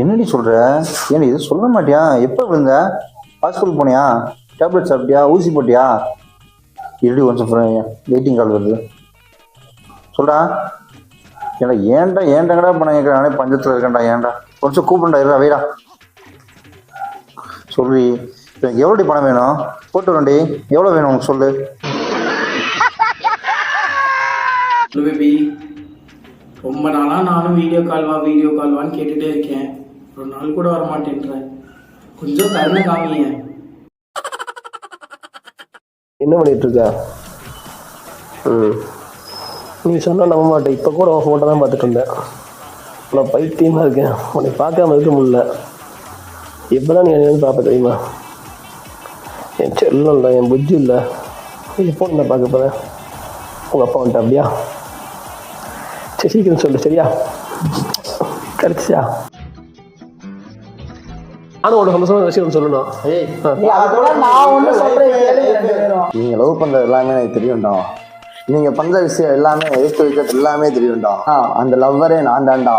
என்னடி சொல்ற? ஏன் இது சொல்ல மாட்டியா? எப்போ விழுந்த? ஹாஸ்பிட்டல் போனியா? டேப்லெட் சாப்பிட்டியா? ஊசி போட்டியா? இருடி கொஞ்சம் வெயிட்டிங் கால் வருது. சொல்றா. ஏன்டா ஏன்டா பணம் கேட்குறேன்? நானே பஞ்சத்தில் இருக்கேன்டா. ஏன்டா கொஞ்சம் கூப்பிடுண்டா, இருடா வைடா. சொல்லி எனக்கு எவ்வளோடி பணம் வேணும்? போட்டு வரண்டி. எவ்வளோ வேணும் உனக்கு சொல்லு. பேபி, ரொம்ப நாளா நானும் வீடியோ கால்வான்னு கேட்டுட்டே இருக்கேன். ஒரு நாள் கூட வரமாட்டேன்றேன். கொஞ்சம் கருணை காமிங்க. என்ன பண்ணிட்டு இருக்க? நீ சொன்னா நம்ப மாட்டேன். இப்போ கூட உன் ஃபோட்டோ தான் பார்த்துட்டு இருந்தேன். நான் பைத்தியமா இருக்கேன். உன்னை பார்க்காம இருக்க முடியல. எப்போதான் நீ என்னை வந்து பார்ப்ப தெரியுமா? என் செல்லம் இல்லை, என் புத்தி இல்லை. எப்போ நான் பார்க்க போகிறேன்? உங்கள் அப்பா வந்துட்டா அப்படியா? சரி சீக்கிரம் சொல்லு. சரியா? கிடைச்சியா? நானும் ஒரு சந்தோஷமான விஷயம் சொல்லணும். நீங்க லவ் பண்றது எல்லாமே எனக்கு தெரியும்டா. நீங்க பண்ற விஷயம் எல்லாமே எடுத்து வைக்கிறது எல்லாமே தெரியும்டா. அந்த லவ்வரே நான் தான்டா.